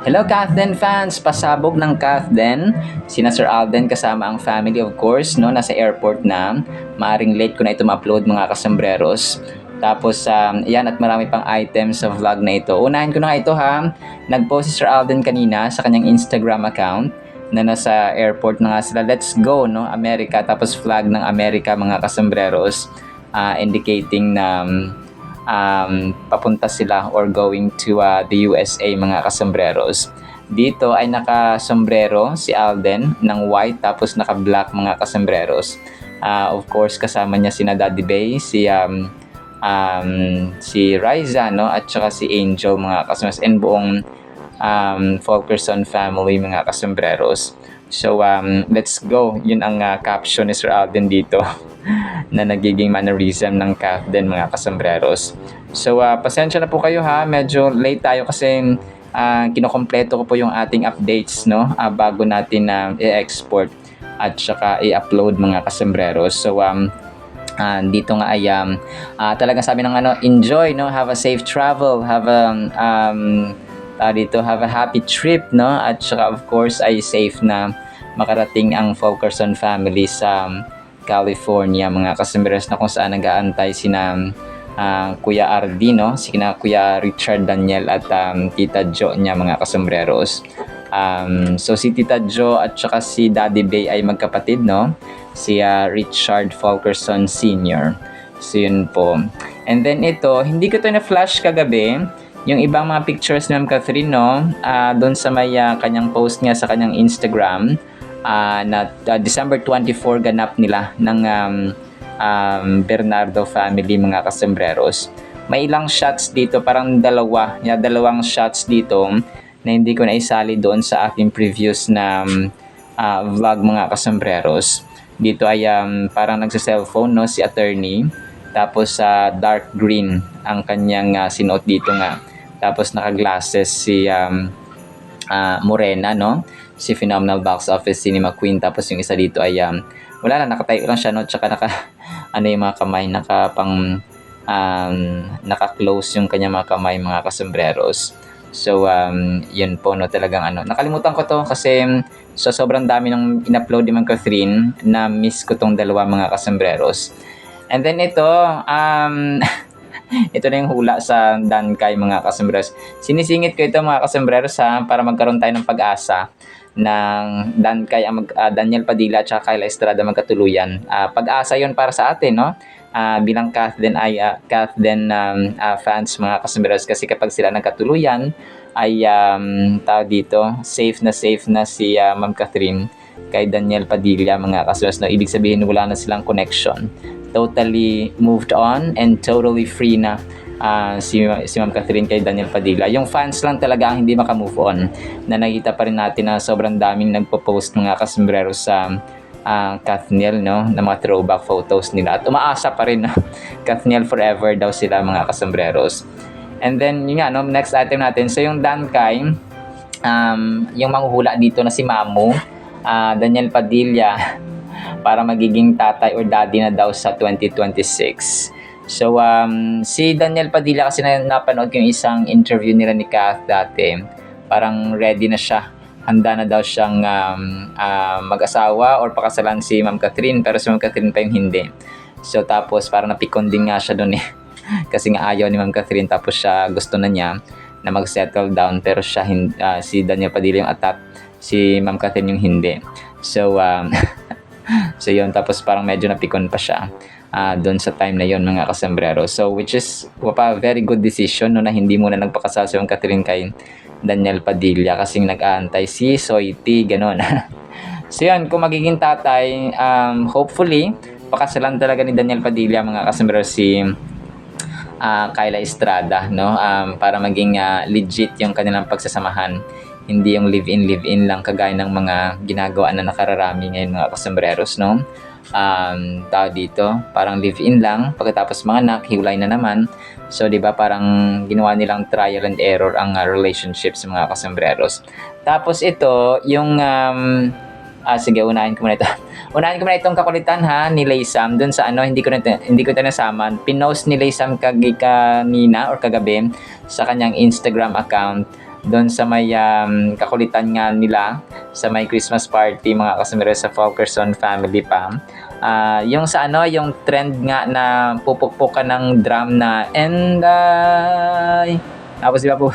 Hello Kathden fans! Pasabog ng Kathden. Sina Sir Alden kasama ang family of course, no? Nasa airport na. Maaring late ko na ito ma-upload mga kasambreros. Tapos, yan at marami pang items sa vlog na ito. Unahin ko na nga ito ha. Nag-post si Sir Alden kanina sa kanyang Instagram account na nasa airport na nga sila. Let's go, no? America. Tapos flag ng America mga kasambreros. Indicating na papunta sila or going to the USA mga kasambreros. Dito ay naka-sombrero si Alden ng white tapos naka-black mga kasambreros. Of course kasama niya sina Daddy Bay, si Riza, no? At saka si Angel mga kasambreros and buong Fulkerson family mga kasambreros. So let's go. Yun ang caption ni Sir Alden dito na nagiging mannerism ng Kathden mga kasambreros. So pasensya na po kayo ha. Medyo late tayo kasi kinokompleto ko po yung ating updates, no? Bago natin i-export at saka i-upload mga kasambreros. So dito nga ay talagang sabi ng enjoy, no? Have a safe travel, have a happy trip, no? At saka of course ay safe na makarating ang Fulkerson family sa California mga kasambreros, na kung saan nag-aantay sina Kuya Ardi, no? Sina Kuya Richard Daniel at Tita Jo niya mga kasambreros. So si Tita Jo at saka si Daddy Bay ay magkapatid, no? Si Richard Fulkerson Sr. So yun po. And then ito, hindi ko to na-flash kagabi. Yung ibang mga pictures ni Ma'am Catherine, no? Doon sa may kanyang post niya sa kanyang Instagram, na December 24 ganap nila ng Bernardo family mga kasambreros. May ilang shots dito, parang dalawang shots dito na hindi ko na isali doon sa aking previous na vlog mga kasambreros. Dito ay parang nagsa-cellphone, no, si attorney. Tapos dark green ang kanyang sinuot dito nga. Tapos naka-glasses si Morena, no? Si Phenomenal Box Office Cinema Queen. Tapos yung isa dito ay wala lang, nakatayo lang siya, no? Tsaka yung mga kamay, naka-close yung kanya mga kamay mga kasambreros. So yun po, no? Talagang nakalimutan ko to kasi so sobrang dami nung in-upload ni Ma'am Catherine na miss ko tong dalawa mga kasambreros. And then ito ito na yung hula sa Dankay mga kasambreros. Sinisingit ko ito mga kasambreros para magkaroon tayo ng pag-asa ng Dankay, Daniel Padilla at Kayla Estrada magkatuluyan. Pag-asa yon para sa atin, no? Bilang Kathden fans mga kasambreros, kasi kapag sila nagkatuluyan ay safe na si Ma'am Catherine kay Daniel Padilla mga kasambreros, no? Ibig sabihin wala na silang connection. Totally moved on and totally free na si Ma'am Catherine kay Daniel Padilla. Yung fans lang talaga ang hindi makamove on, na nakita pa rin natin na sobrang daming nagpo-post mga kasambreros sa Kathniel, no, na mga throwback photos nila, at umaasa pa rin na Kathniel forever daw sila mga kasambreros. And then yun nga, no, next item natin, so yung Dankay, yung manghuhula dito na si Mamu Daniel Padilla para magiging tatay or daddy na daw sa 2026. So si Daniel Padilla kasi napanood ko yung isang interview nila ni Kath dati. Parang ready na siya. Handa na daw siyang mag-asawa or pakasalan si Ma'am Catherine, pero si Ma'am Catherine pa yung hindi. So tapos parang napikon din nga siya doon kasi nga ayaw ni Ma'am Catherine, tapos siya gusto na niya na mag-settle down, pero siya si Daniel Padilla yung atat, si Ma'am Catherine yung hindi. So so yun, tapos parang medyo napikon pa siya doon sa time na yon mga kasambreros. So which is very good decision, no, na hindi muna nagpakasal si Ma'am Catherine kay Daniel Padilla kasi nag-aantay si Soiti, ganon. So yun, kung magiging tatay, hopefully pakasalan talaga ni Daniel Padilla mga kasambreros si Kayla Estrada, no, para maging legit yung kanilang pagsasamahan. Hindi yung live-in lang kagaya ng mga ginagawa na nakararami ngayon mga kasambreros, no? Tao dito, parang live-in lang, pagkatapos mga anak, hiwalay na naman. So, di ba, parang ginawa nilang trial and error ang relationships mga kasambreros. Tapos ito, yung sige, unahin ko muna ito. Unahin ko muna itong kakulitan ni Laysam dun sa hindi ko ito nasama. Pinost ni Laysam kanina or kagabi sa kanyang Instagram account doon sa may kakulitan nga nila sa may Christmas party mga kasumero sa Fulkerson family pa. Yung sa ano, yung trend nga na pupukpukan ng drum na and tapos di ba po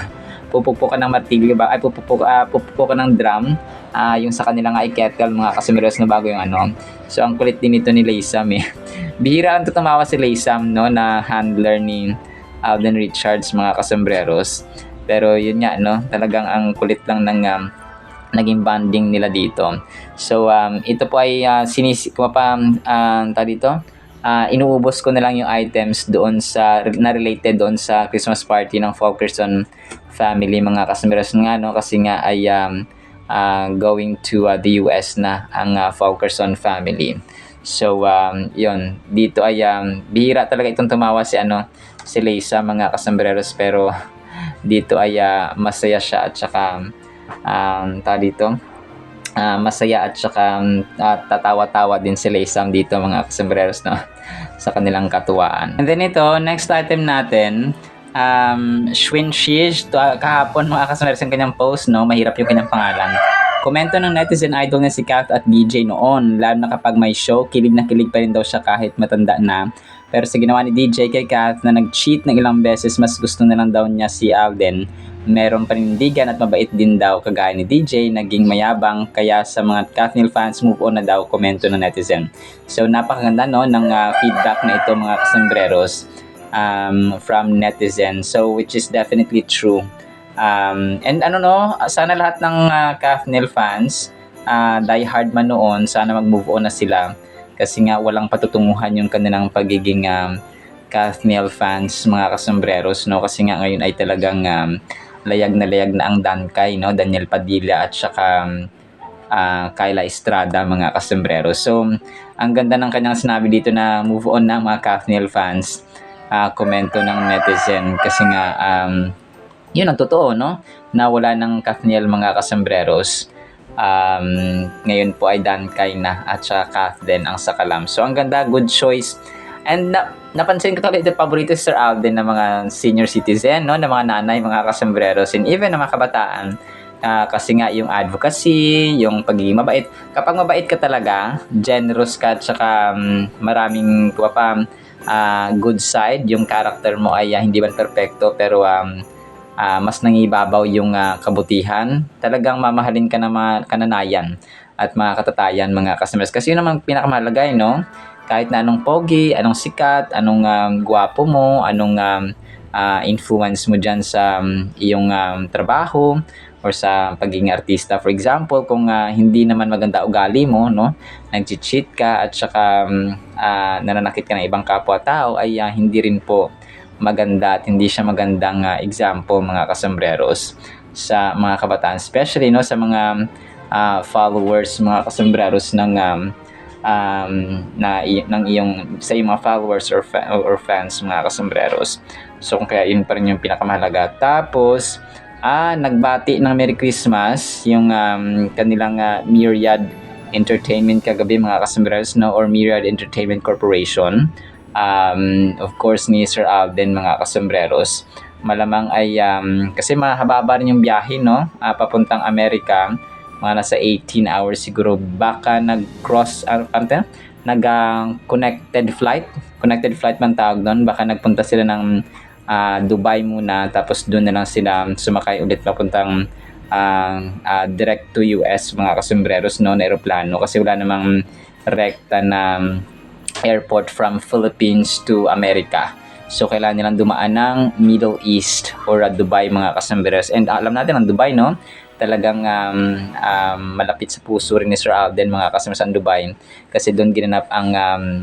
pupukpukan ng martilyo ba ay pupukpukan ng drum, yung sa kanila nga ay kettle mga kasumiros na bago yung ano. So ang kulit din ito ni Laysam eh. Bihira ang tumawa si Laysam no na handler ni Alden Richards mga kasombreros. Pero yun nga no, talagang ang kulit lang ng naging bonding nila dito. So ito po ay inuubos ko na lang yung items doon sa na related doon sa Christmas party ng Fulkerson family mga kasombreros nga no, kasi nga ay going to the US na ang Fulkerson family. So yun, dito ay bihira talaga itong tumawa si Laysam mga kasombreros, pero dito ay masaya siya at saka masaya at saka tatawa-tawa din si Laysam dito mga kasombreros no, sa kanilang katuwaan. And then ito, next item natin, Schwinshish, kahapon mga kasombreros yung kanyang post no, mahirap yung kanyang pangalan. Komento ng netizen idol na si Kath at DJ noon, lalo na kapag may show, kilig na kilig pa rin daw siya kahit matanda na. Pero sa ginawa ni DJ kay Kath na nag-cheat ng ilang beses, mas gusto na lang daw niya si Alden. Meron panindigan at mabait din daw kagaya ni DJ, naging mayabang, kaya sa mga Kathniel fans, move on na daw, komento ng netizen. So napakaganda no ng feedback na ito mga kasombreros from netizen, so which is definitely true. And sana lahat ng Kathniel fans, die hard man noon, sana mag-move on na sila. Kasi nga walang patutunguhan yung kanilang pagiging Kathniel fans mga kasombreros no, kasi nga ngayon ay talagang layag na ang Dankay no, Daniel Padilla at saka Kyla Estrada mga kasombreros. So ang ganda ng kanyang sinabi dito na move on na mga Kathniel fans, komento ng netizen, kasi nga yun ang totoo no, na wala ng Kathniel mga kasombreros. Ngayon po ay Dankay na at saka Kath din ang sakalam. So ang ganda, good choice. And napansin ko talaga ito, paborito si Sir Alden ng mga senior citizen no, ng mga nanay, mga kasombreros, and even ng mga kabataan. Kasi nga yung advocacy, yung pagiging mabait. Kapag mabait ka talaga, generous ka at saka maraming good side, yung character mo ay hindi man perfecto pero mas nangibabaw yung kabutihan, talagang mamahalin ka ng mga kananayan at mga katatayan mga kasombreros. Kasi yun naman pinakamahalaga no, kahit na anong pogi, anong sikat, anong gwapo mo, anong influence mo dyan sa iyong trabaho or sa pagiging artista. For example, kung hindi naman maganda ugali mo no, nag-cheat ka at saka nananakit ka ng ibang kapwa-tao, ay hindi rin po maganda at hindi siya magandang example mga kasombreros sa mga kabataan, especially no, sa mga followers mga kasombreros ng sa iyong mga followers or fans mga kasombreros. So kaya yun pa rin yung pinakamahalaga. Tapos nagbati ng Merry Christmas yung kanilang Myriad Entertainment kagabi mga kasombreros no, or Myriad Entertainment Corporation. Of course ni Sir Alden mga kasombreros. Malamang ay kasi mahaba rin yung biyahe no, papuntang Amerika, mga nasa 18 hours siguro, baka nag-cross connected flight man tawag doon, baka nagpunta sila ng Dubai muna, tapos doon na lang sila sumakay ulit papuntang direct to US mga kasombreros no, na aeroplano, kasi wala namang rekta na airport from Philippines to America. So kailangan nilang dumaan ng Middle East or Dubai mga kasombreros. And alam natin ang Dubai no, talagang malapit sa puso rin ni Sir Alden mga kasombreros ang Dubai, kasi doon ginanap ang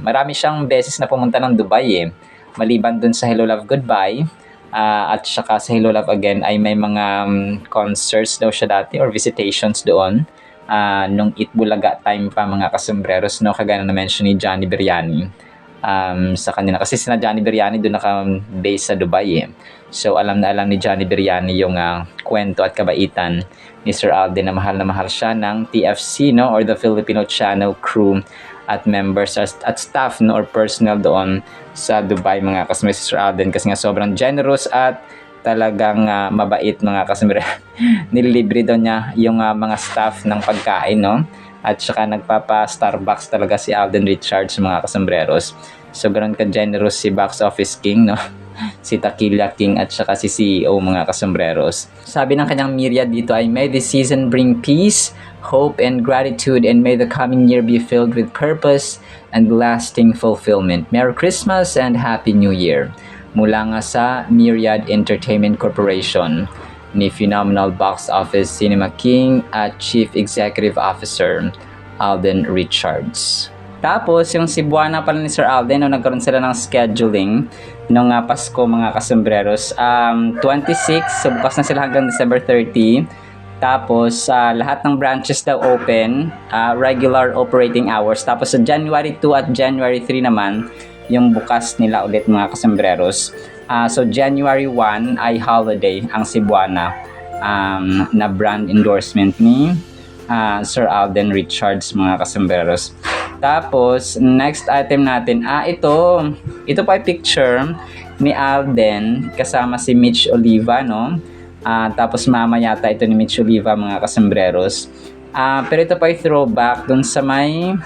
marami siyang beses na pumunta ng Dubai eh. Maliban doon sa Hello Love Goodbye at saka sa Hello Love Again ay may mga concerts daw siya dati or visitations doon. Nung Itbulaga time pa mga kasombreros no, kagaya na mention ni Johnny Beriani sa kanila, kasi sina Johnny Beriani doon naka-base sa Dubai eh. So alam na alam ni Johnny Beriani yung kwento at kabaitan ni Sir Alden, na mahal siya ng TFC no, or the Filipino Channel crew at members at staff no, or personnel doon sa Dubai mga kasombreros, Sir Alden, kasi nga sobrang generous at talagang mabait mga kasombrero. Nililibre daw niya yung mga staff ng pagkain, no? At saka nagpapa-Starbucks talaga si Alden Richards mga kasombreros. So ganoon ka-generous si Box Office King, no? Si Taquilla King at saka si CEO mga kasombreros. Sabi ng kanyang myriad dito ay, "May this season bring peace, hope, and gratitude, and may the coming year be filled with purpose and lasting fulfillment. Merry Christmas and Happy New Year." Mula nga sa Myriad Entertainment Corporation ni Phenomenal Box Office Cinema King at Chief Executive Officer Alden Richards. Tapos, yung Cebuana pala ni Sir Alden, no, nagkaroon sila ng scheduling nung Pasko mga kasombreros. 26, so bukas na sila hanggang December 30. Tapos, lahat ng branches daw open, regular operating hours. Tapos, sa January 2 at January 3 naman, yung bukas nila ulit mga kasombreros. So, January 1 ay holiday ang Cebuana na brand endorsement ni Sir Alden Richards mga kasombreros. Tapos, next item natin, ito pa ay picture ni Alden kasama si Mitch Oliva, no? Tapos mama yata ito ni Mitch Oliva mga kasombreros. Pero ito pa ay throwback dun sa may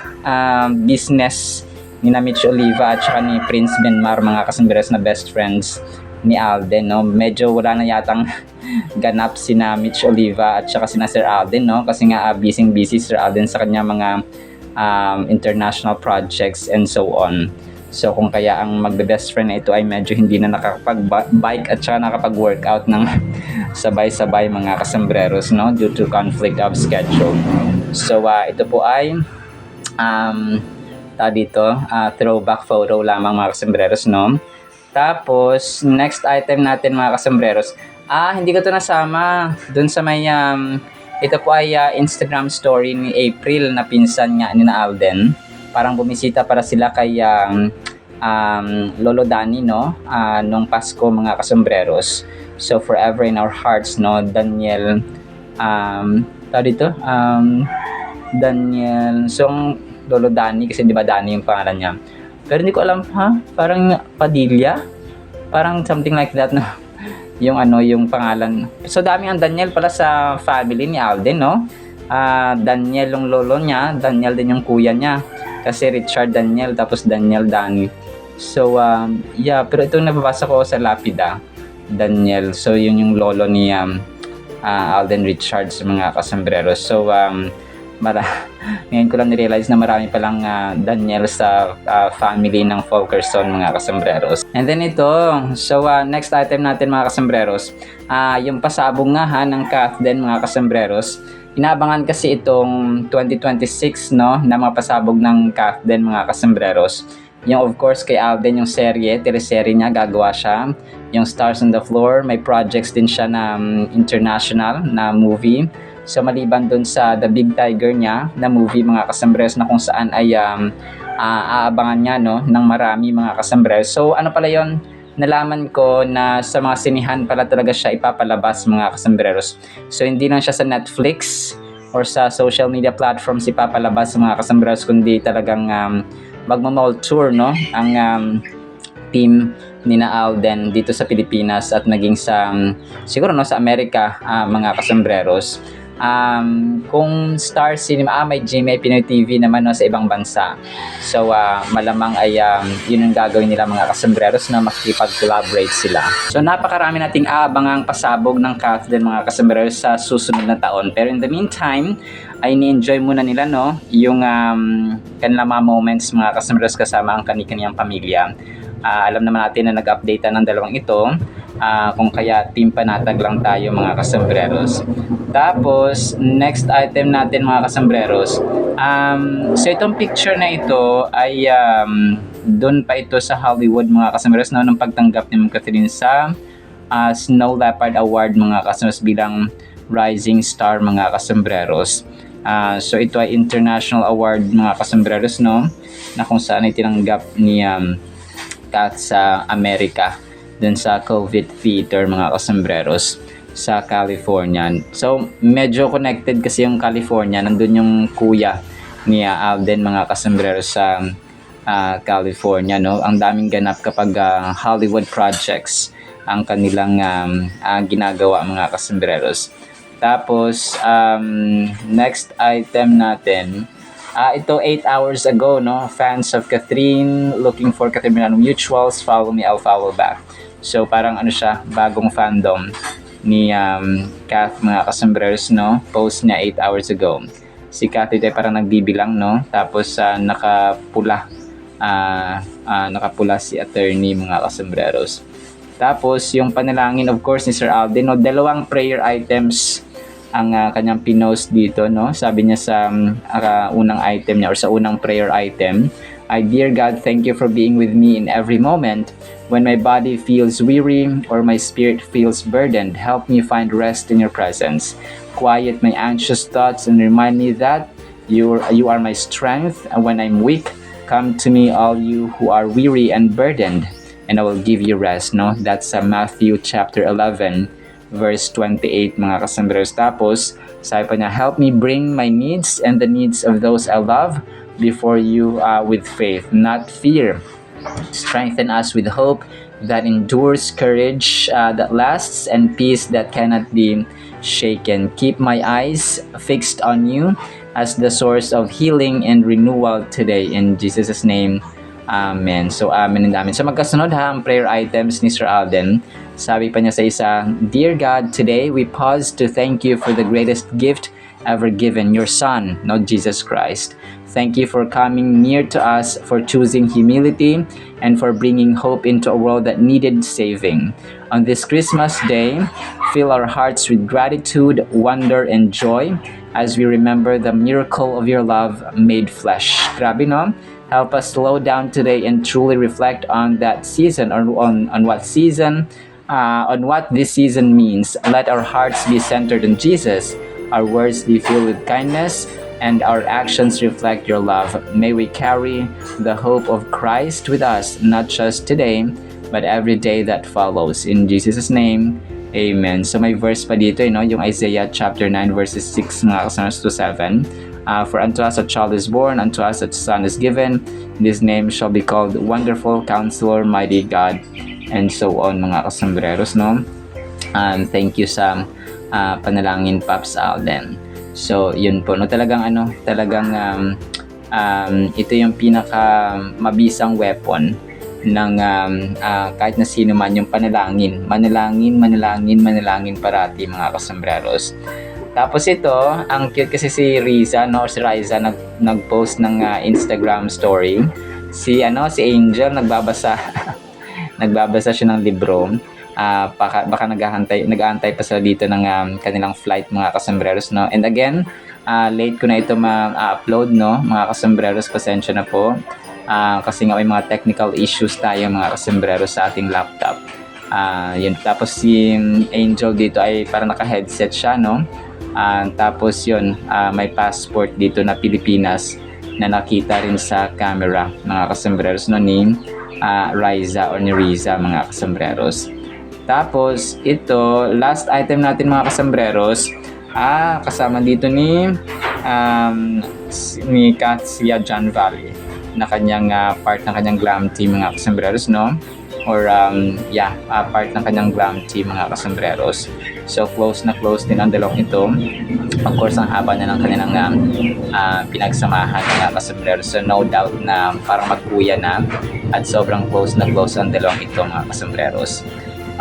business ni na Mitch Oliva at saka ni Prince Benmar mga kasombreros na best friends ni Alden, no? Medyo wala na yatang ganap si na Mitch Oliva at saka si na Sir Alden, no? Kasi nga busy Sir Alden sa kanya mga international projects and so on. So kung kaya ang magbe-best friend na ito ay medyo hindi na nakakapag-bike at saka nakapag-workout ng sabay-sabay mga kasombreros, no, due to conflict of schedule. So ito po ay throwback photo lamang mga kasombreros, no. Tapos next item natin mga kasombreros, hindi ko to nasama dun sa may ito po ay Instagram story ni April na pinsan nga ni na Alden. Parang bumisita para sila kay Lolo Danny, no? Nung Pasko mga kasombreros. So forever in our hearts, no? Daniel Daniel, so Lolo Danny kasi di ba Danny yung pangalan niya. Pero hindi ko alam, parang Padilla? Parang something like that, no? Yung pangalan. So dami ang Daniel pala sa family ni Alden, no? Daniel yung lolo niya, Daniel din yung kuya niya. Kasi Richard Daniel, tapos Daniel Danny. So, pero ito nababasa ko sa lapida, Daniel. So, yun yung lolo ni Alden Richards, mga kasombreros. So, ngayon ko lang nirealize na marami palang Daniel sa family ng Fulkerson mga kasombreros. And then ito, so next item natin mga kasombreros, yung pasabog nga ng Kathden mga kasombreros. Inaabangan kasi itong 2026, no, na mga pasabog ng Kathden mga kasombreros. Yung of course kay Alden yung teleserye niya, gagawa siya. Yung Stars on the Floor, may projects din siya na international na movie. So maliban dun sa The Big Tiger niya na movie mga kasombreros na kung saan ay aabangan niya, no, ng marami mga kasombreros. So ano pala yon, nalaman ko na sa mga sinihan pala talaga siya ipapalabas mga kasombreros. So hindi lang siya sa Netflix or sa social media platforms ipapalabas mga kasombreros, kundi talagang magma-mall tour, no, ang team ni na Alden dito sa Pilipinas at naging sa siguro, no, sa Amerika mga kasombreros. Kung Star Cinema, may GMA Pinoy TV naman, no, sa ibang bansa. So malamang ay yun ang gagawin nila mga kasombreros, na makikipag-collaborate sila. So napakarami nating aabangang pasabog ng Kathden mga kasombreros sa susunod na taon. Pero in the meantime ay ni-enjoy muna nila, no, yung kanilang mga moments mga kasombreros kasama ang kani-kaniyang pamilya. Alam naman natin na nag-update ng dalawang ito, kung kaya team panatag lang tayo mga kasombreros. Tapos next item natin mga kasombreros, so itong picture na ito ay doon pa ito sa Hollywood mga kasombreros, no, nung pagtanggap ni Ma'am Catherine sa Snow Leopard Award mga kasombreros bilang Rising Star mga kasombreros. So ito ay international award mga kasombreros, no, na kung saan ay tinanggap ni Kat sa Amerika, dun sa COVID Theater mga kasombreros sa California. So medyo connected kasi yung California, nandun yung kuya ni Alden mga kasombreros sa California, no. Ang daming ganap kapag Hollywood projects ang kanilang ginagawa mga kasembreros. Tapos next item natin, ito 8 hours ago, no? Fans of Catherine looking for Catherine Milano mutuals, follow me, I'll follow back. So parang ano siya, bagong fandom ni Kath mga kasembreros, no? Post niya 8 hours ago. Si Kath ito ay parang nagbibilang, no? Tapos nakapula si attorney mga kasembreros. Tapos yung panalangin of course ni Sir Alden, no? Dalawang prayer items ang kanyang pinost dito, no? Sabi niya sa unang item niya or sa unang prayer item, Dear God, thank you for being with me in every moment. When my body feels weary or my spirit feels burdened, help me find rest in your presence. Quiet my anxious thoughts and remind me that you are my strength. And when I'm weak, come to me, all you who are weary and burdened, and I will give you rest. No, that's Matthew chapter 11, verse 28 mga kasembreros. Tapos sabi pa niya, help me bring my needs and the needs of those I love before you with faith, not fear. Strengthen us with hope that endures, courage that lasts, and peace that cannot be shaken. Keep my eyes fixed on you as the source of healing and renewal today. In Jesus' name, Amen. So, amen and amen. So, magkasunod ang prayer items ni Sir Alden. Sabi pa niya sa isa, Dear God, today we pause to thank you for the greatest gift ever given, your Son, not Jesus Christ. Thank you for coming near to us, for choosing humility, and for bringing hope into a world that needed saving. On this Christmas day, fill our hearts with gratitude, wonder, and joy as we remember the miracle of your love made flesh. Grabe, no? Help us slow down today and truly reflect on that season, or on what this season means. Let our hearts be centered on Jesus, our words be filled with kindness, and our actions reflect your love. May we carry the hope of Christ with us, not just today, but every day that follows. In Jesus' name, Amen. So may verse pa dito, yung Isaiah chapter 9 verses 6 mga kasanas to 7. For unto us a child is born, unto us a son is given, and his name shall be called Wonderful Counselor, Mighty God, and so on mga kasembreros, no? Thank you sa panalangin, Pops Alden. So, yun po, no? Talagang ito yung pinaka mabisang weapon ng kahit na sino man, yung panalangin. Manalangin parati mga kasembreros. Tapos ito, ang cute kasi si Riza, no? Si Riza nag-post ng Instagram story. Si Angel nagbabasa nagbabasa siya ng libro. Baka nag-aantay pa sila dito ng kanilang flight mga kasembreros, no? And again, late ko na ito ma-upload, no? Mga kasembreros, pasensya na po. Kasi nga may mga technical issues tayo mga kasembreros sa ating laptop. Yun. Tapos si Angel dito ay parang naka-headset siya, no? Tapos yun, may passport dito na Pilipinas na nakita rin sa camera mga kasembreros, no? Ni Riza or ni Riza mga kasembreros. Tapos ito, last item natin mga kasembreros, kasama dito ni Katsia John Valley na kanyang part ng kanyang glam team mga kasembreros, no? Or part ng kanyang glam team mga kasembreros. So close din ang dalawang ito. Of course, ang haba na ng kanilang pinagsamahan mga kasembreros. So no doubt na parang magkuya na at sobrang close ang dalawang ito mga kasembreros.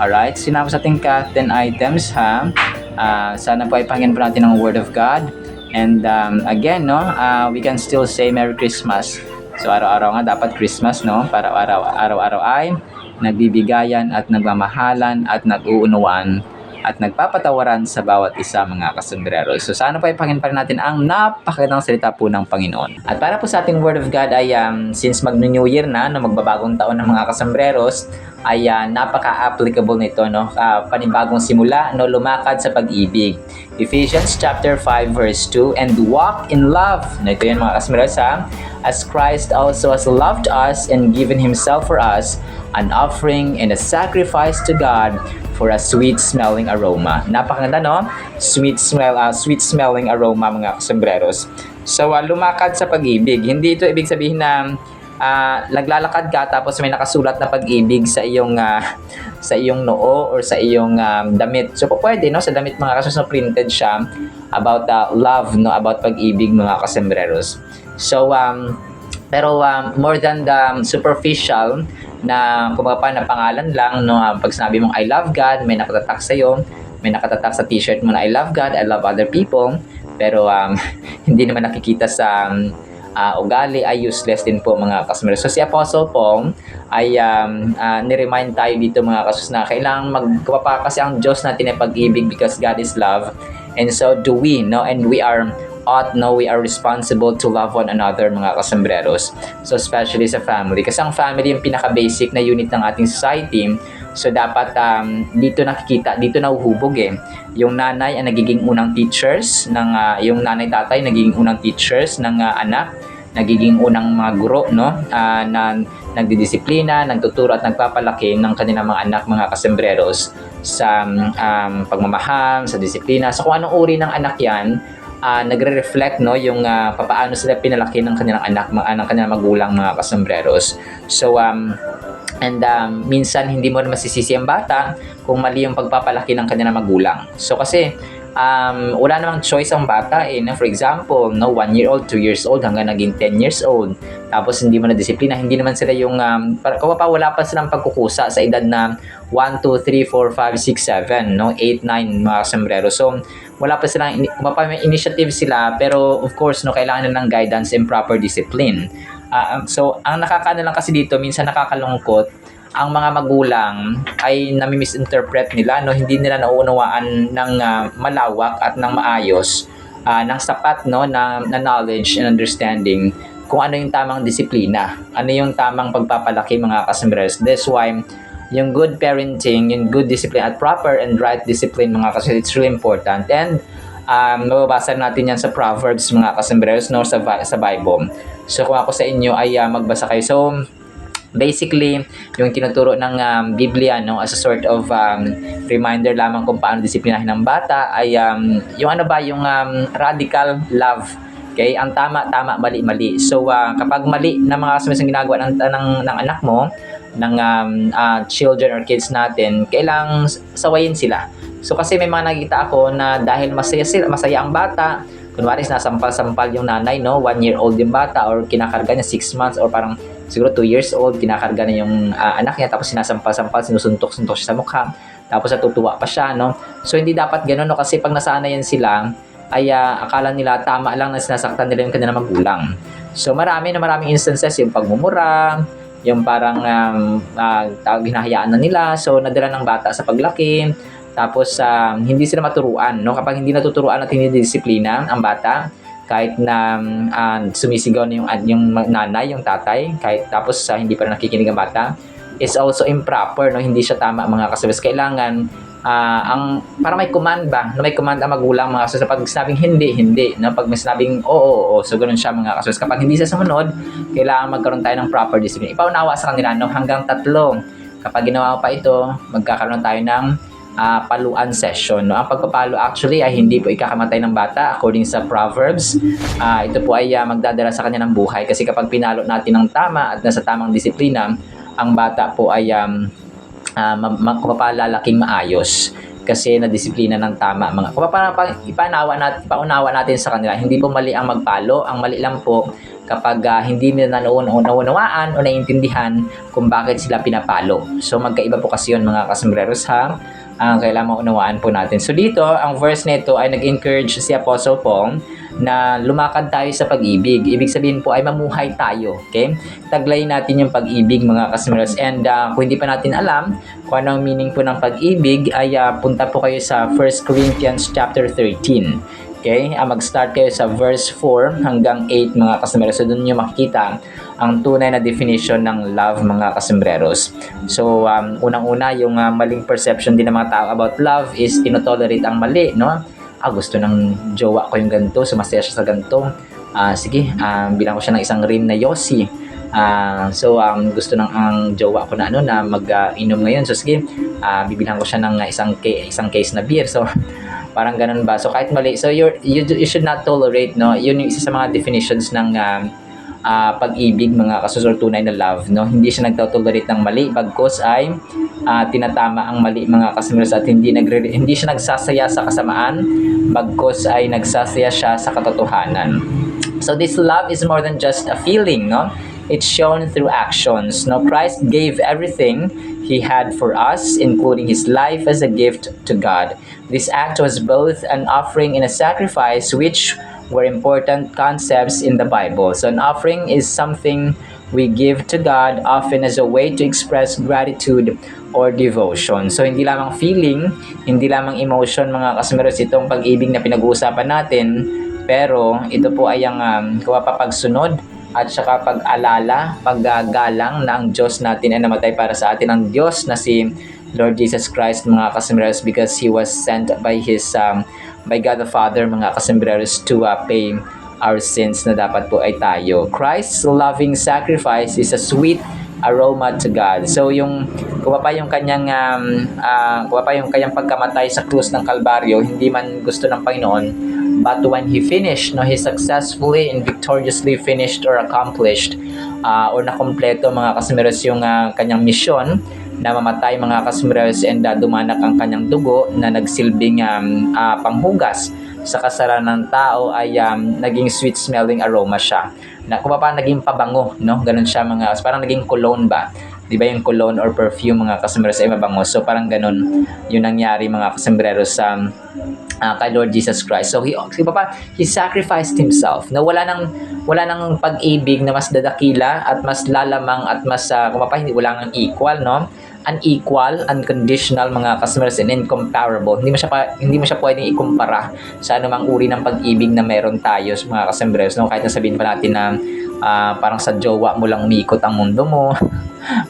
Alright, sinama sa ating 10 items ha. Sana po ay pakinggan po natin ang Word of God. And again, no, we can still say Merry Christmas. So araw-araw nga dapat Christmas, no? Para araw-araw ay nagbibigayan at nagmamahalan at nag-uunawaan at nagpapatawaran sa bawat isa mga kasembreros. So sana po ay pakinggan pa rin natin ang napakagandang salita po ng Panginoon. At para po sa ating Word of God ay since mag-New Year na, no, magbabagong taon ng mga kasembreros, ay napaka-applicable nito, no? Panibagong simula, no, lumakad sa pag-ibig. Ephesians chapter 5 verse 2, and walk in love. Na ito yan mga kasembreros, ha? As Christ also has loved us and given Himself for us, an offering and a sacrifice to God for a sweet-smelling aroma. Napakaganda, no? Sweet-smelling aroma mga kasembreros. So, lumakad sa pag-ibig. Hindi ito ibig sabihin na naglalakad ka tapos may nakasulat na pag-ibig sa iyong noo or sa iyong damit. So pwede, no, sa damit mga kasos, no, printed siya about love, no, about pag-ibig mga kasembreros. So pero more than the superficial na kumbaga na pangalan lang, no, pag sinabi mong I love God, may nakatatak sa iyo, may nakatatak sa t-shirt mo na I love God, I love other people, pero hindi naman nakikita sa ugali, ay useless din po mga kasmer. So si Apostle Paul ay ni-remind tayo dito mga kasus na kailangan magkapapa kasi ang Diyos natin ay pag-ibig because God is love, and so do we, no, and we are responsible to love one another mga kasembreros. So especially sa family, kasi ang family yung pinaka-basic na unit ng ating society. So dapat dito nakikita, dito nahuhubog yung nanay ang nagiging unang teachers ng yung nanay tatay nagiging unang teachers ng anak, nagiging unang mga guro, no, na nagdidisiplina, nagtuturo at nagpapalaki ng kanilang mga anak mga kasembreros sa pagmamahal, sa disiplina. So kung anong uri ng anak yan, nagre-reflect, no, yung papaano sila pinalaki ng kanilang anak, ng kanilang magulang mga kasembreros. So minsan hindi mo na masisisi ang bata kung mali yung pagpapalaki ng kanilang magulang. So kasi wala namang choice ang bata no? For example, no, 1 year old, 2 years old hanggang naging 10 years old, tapos hindi mo na disiplina, hindi naman sila yung wala pa silang pagkukusa sa edad na 1, 2, 3, 4, 5, 6, 7, no, 8, 9 mga sombrero. So wala pa silang may initiative sila, pero of course, no, kailangan na ng guidance and proper discipline. So ang nakakaano lang kasi dito, minsan nakakalungkot, ang mga magulang ay nami-misinterpret nila, no, hindi nila nauunawaan ng malawak at ng maayos, ng sapat, no, na knowledge and understanding kung ano yung tamang disiplina, ano yung tamang pagpapalaki mga kasembreros. That's why yung good parenting, yung good discipline at proper and right discipline mga kasembreros, it's really important. And mababasa natin yan sa Proverbs mga kasembreros, no, sa Bible. So kung ako sa inyo ay magbasa kayo. So basically, yung tinuturo ng Biblia, no, as a sort of reminder lamang kung paano disiplinahin ng bata ay yung yung radical love. Okay? Ang tama, mali. So kapag mali na mga kasunod ginagawa ng anak mo, ng children or kids natin, kailangang sawayin sila. So kasi may mga nakita ako na dahil masaya ang bata, kunwari nasampal-sampal yung nanay, no, 1 year old yung bata, or kinakarga niya 6 months, or parang siguro 2 years old, kinakarga na yung anak niya, tapos sinasampal-sampal, sinusuntok-suntok siya sa mukha, tapos natutuwa pa siya, no. So hindi dapat gano'n, no, kasi pag nasanayan sila ay akala nila tama lang na sinasaktan nila yung kanilang magulang. So maraming instances, yung pagmumura, yung parang hinahayaan na nila, so nadala ng bata sa paglaki, tapos hindi sila maturuan, no. Kapag hindi natuturuan at hindi disiplina ang bata, kahit na sumisigaw na yung nanay, yung tatay, kahit tapos hindi pa rin nakikinig ang bata, is also improper, no. Hindi siya tama mga kasabas. Kailangan para may command ba, no, may command ang magulang mga kasabas. Pag sinabing hindi, no, pag may sinabing oo, so ganoon siya mga kasabas. Kapag hindi siya sumunod, kailangan magkaroon tayo ng proper discipline. Ipaunawa sa kanila, no, hanggang 3. Kapag ginawa pa ito, magkakaroon tayo ng paluan session, no. Ang pagpapalo actually ay hindi po ikakamatay ng bata according sa Proverbs. Ito po ay magdadala sa kanya ng buhay, kasi kapag pinalo natin ng tama at nasa tamang disiplina, ang bata po ay magpapalalaking maayos kasi na-disiplina ng tama mga. Ipaunawa natin sa kanila, hindi po mali ang magpalo, ang mali lang po kapag hindi nila naunawaan o naiintindihan kung bakit sila pinapalo. So magkaiba po kasi yun mga kasembreros, ha. Kailangan maunawaan po natin. So dito, ang verse nito ay nag-encourage si Apostle Paul na lumakad tayo sa pag-ibig. Ibig sabihin po ay mamuhay tayo. Okay? Taglay natin yung pag-ibig mga kasembreros. And kung hindi pa natin alam kung ano ang meaning po ng pag-ibig, ay punta po kayo sa 1 Corinthians chapter 13. Okay? Mag-start kayo sa verse 4 hanggang 8 mga kasembreros. So doon nyo makikita ang tunay na definition ng love mga kasembreros. So unang-una, yung maling perception din ng mga tao about love is tinotolerate ang mali, no? Gusto ng jowa ko yung ganito, sumasaya siya sa ganito. Sige, bilang ko siya ng isang rim na Yossi. Gusto ng ang jowa ko na na mag-inom ngayon. So sige, bibilhan ko siya ng isang case na beer. So parang ganun ba? So kahit mali, so you should not tolerate, no? Yun yung isa sa mga definitions ng pag-ibig, mga kasusur, tunay na love, no? Hindi siya nagtotolerate ng mali, bagkus ay tinatama ang mali, mga kasamiros, at hindi siya nagsasaya sa kasamaan, bagkus ay nagsasaya siya sa katotohanan. So this love is more than just a feeling, no? It's shown through actions. No, Christ gave everything he had for us, including his life as a gift to God. This act was both an offering and a sacrifice, which were important concepts in the Bible. So an offering is something we give to God, often as a way to express gratitude or devotion. So hindi lamang feeling, hindi lamang emotion, mga kasamiros, itong pag-ibig na pinag-uusapan natin, pero ito po ay ang pagsunod at saka pag-alala, paggagalang na ang Diyos natin ay namatay para sa atin. Ang Diyos na si Lord Jesus Christ, mga kasamiros, because He was sent by by God the Father, mga kasamiros, to pay our sins na dapat po ay tayo. Christ's loving sacrifice is a sweet aroma to God. So yung kung pa yung kanyang pagkamatay sa krus ng Kalbaryo, hindi man gusto ng Panginoon, but when he finished, no, he successfully and victoriously finished or accomplished or nakompleto, mga kasamiros, yung kanyang misyon na mamatay, mga kasamiros, and dumanak ang kanyang dugo na nagsilbing panghugas sa kasalanan ng tao, ay naging sweet smelling aroma siya, na kung pa naging pabango, no? Ganun siya, mga parang naging cologne ba, di ba? Yung cologne or perfume, mga kasamiros, ay mabango. So parang ganun yung nangyari, mga kasamiros, sa kay Lord Jesus Christ. So he sacrificed himself. Na wala nang pag-ibig na mas dadakila at mas lalamang at mas hindi wala nang equal, no? Unequal, unconditional, mga kasamiros, and incomparable. Hindi mo siya pwedeng ikumpara sa anumang uri ng pag-ibig na meron tayo, mga kasamiros, no? Kahit nasabihin pa natin na parang sa jowa mo lang umiikot ang mundo mo,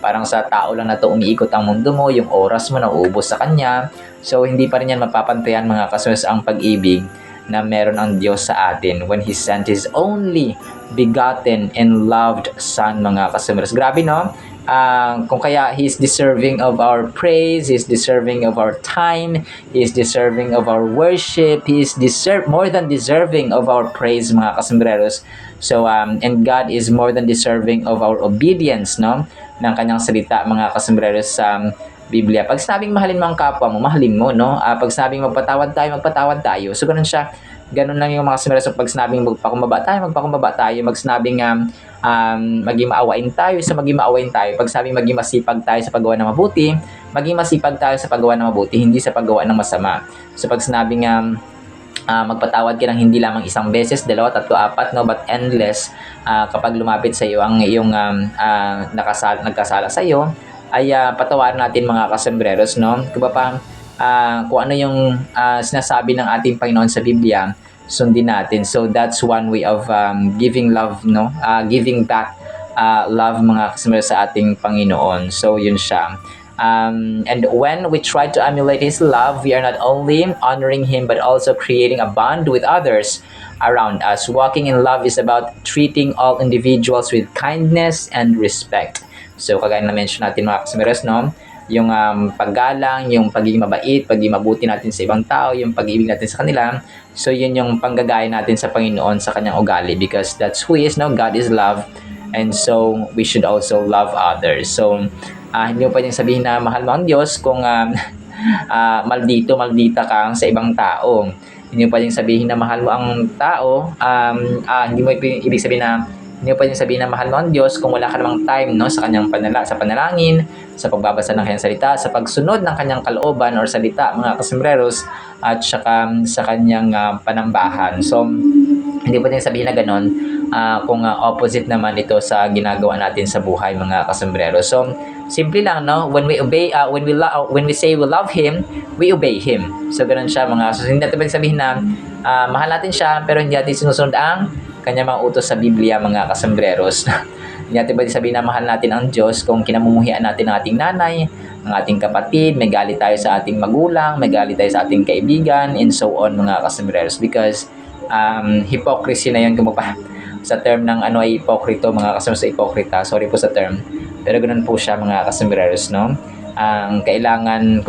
parang sa tao lang na to umiikot ang mundo mo, yung oras mo nauubos sa kanya. So hindi pa rin yan mapapantayan, mga kasamiros, ang pag-ibig na meron ang Diyos sa atin when He sent His only begotten and loved Son, mga kasamiros. Grabe, no? Kung kaya He is deserving of our praise, He is deserving of our time, He is deserving of our worship, He is more than deserving of our praise, mga kasambreros. So and God is more than deserving of our obedience, no, ng kanyang salita, mga kasambreros, sa Biblia. Pag sinabing mahalin mo ang kapwa mo, mahalin mo, no? Pag sinabing magpatawad tayo. So ganun siya. Ganun lang yung mga kasambreros. So pag sinabing magpakumbaba tayo. Pag sinabing maging maawain tayo, Pag sinabing maging masipag tayo sa paggawa ng mabuti, maging masipag tayo sa paggawa ng mabuti, hindi sa paggawa ng masama. So pag sinabing magpatawad ka ng hindi lamang isang beses, dalawa, tatlo, apat, no, but endless, kapag lumapit sa iyo ang iyong nagkasala sa iyo, ay patawarin natin, mga kasambreros, no? Kung ano yung sinasabi ng ating Panginoon sa Biblia, sundin natin. So that's one way of giving love, no? Giving back love, mga kasambreros, sa ating Panginoon. So yun siya. And when we try to emulate His love, we are not only honoring Him but also creating a bond with others around us. Walking in love is about treating all individuals with kindness and respect. So kagaya na mention natin, mga kasamiros, no, yung paggalang, yung pagiging mabait, pagiging mabuti natin sa ibang tao, yung pag-ibig natin sa kanila. So yun yung panggagaya natin sa Panginoon, sa kanyang ugali, because that's who He is, no? God is love, and so we should also love others. So hindi mo pwedeng sabihin na mahal mo ang Diyos kung maldita ka sa ibang tao. Hindi mo pwedeng sabihin na mahal mo ang tao, hindi mo ibig sabihin na hindi mo pwedeng sabihin na mahal mo ang Diyos kung wala ka namang time, no, sa kanyang sa panalangin, sa pagbabasa ng kanyang salita, sa pagsunod ng kanyang kalooban or salita, mga kasambreros, at saka sa kanyang panambahan. So hindi pwedeng sabihin na ganon kung opposite naman ito sa ginagawa natin sa buhay, mga kasambreros. So simple lang, no, when we say we love Him, we obey Him. So ganoon siya, mga. So hindi natin pwedeng sabihin na mahal natin siya pero hindi natin sinusunod ang kanyang mga utos sa Biblia, mga kasambreros. Hindi natin pwede sabihin na mahal natin ang Diyos kung kinamumuhian natin ang ating nanay, ang ating kapatid, may galit tayo sa ating magulang, may galit tayo sa ating kaibigan, and so on, mga kasambreros. Because hypocrisy na yun, sa term ng ano ay hipokrito, mga kasambreros, sa hipokrita, sorry po sa term. Pero ganoon po siya, mga kasambreros, no? Kailangan,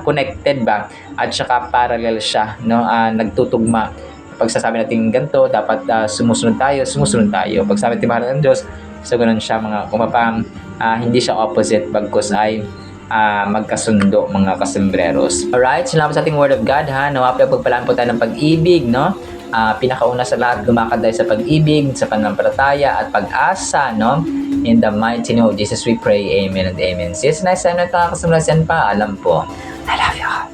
connected ba, at saka parallel siya, no? Nagtutugma pag sasabi natin ganito, dapat sumusunod tayo. Pag sabi natin mahal ng Diyos, so ganun siya mga kumapang, hindi siya opposite, bagkus ay magkasundo mga kasembreros. Alright, salamat sa ating Word of God ha. Nawapay pagpalaan po tayo ng pag-ibig, no? Pinakauna sa lahat, gumakad tayo sa pag-ibig, sa pananampalataya at pag-asa, no? In the mighty name of Jesus we pray, amen and amen. See you next time na kakasumulasan pa, alam po. I love you all.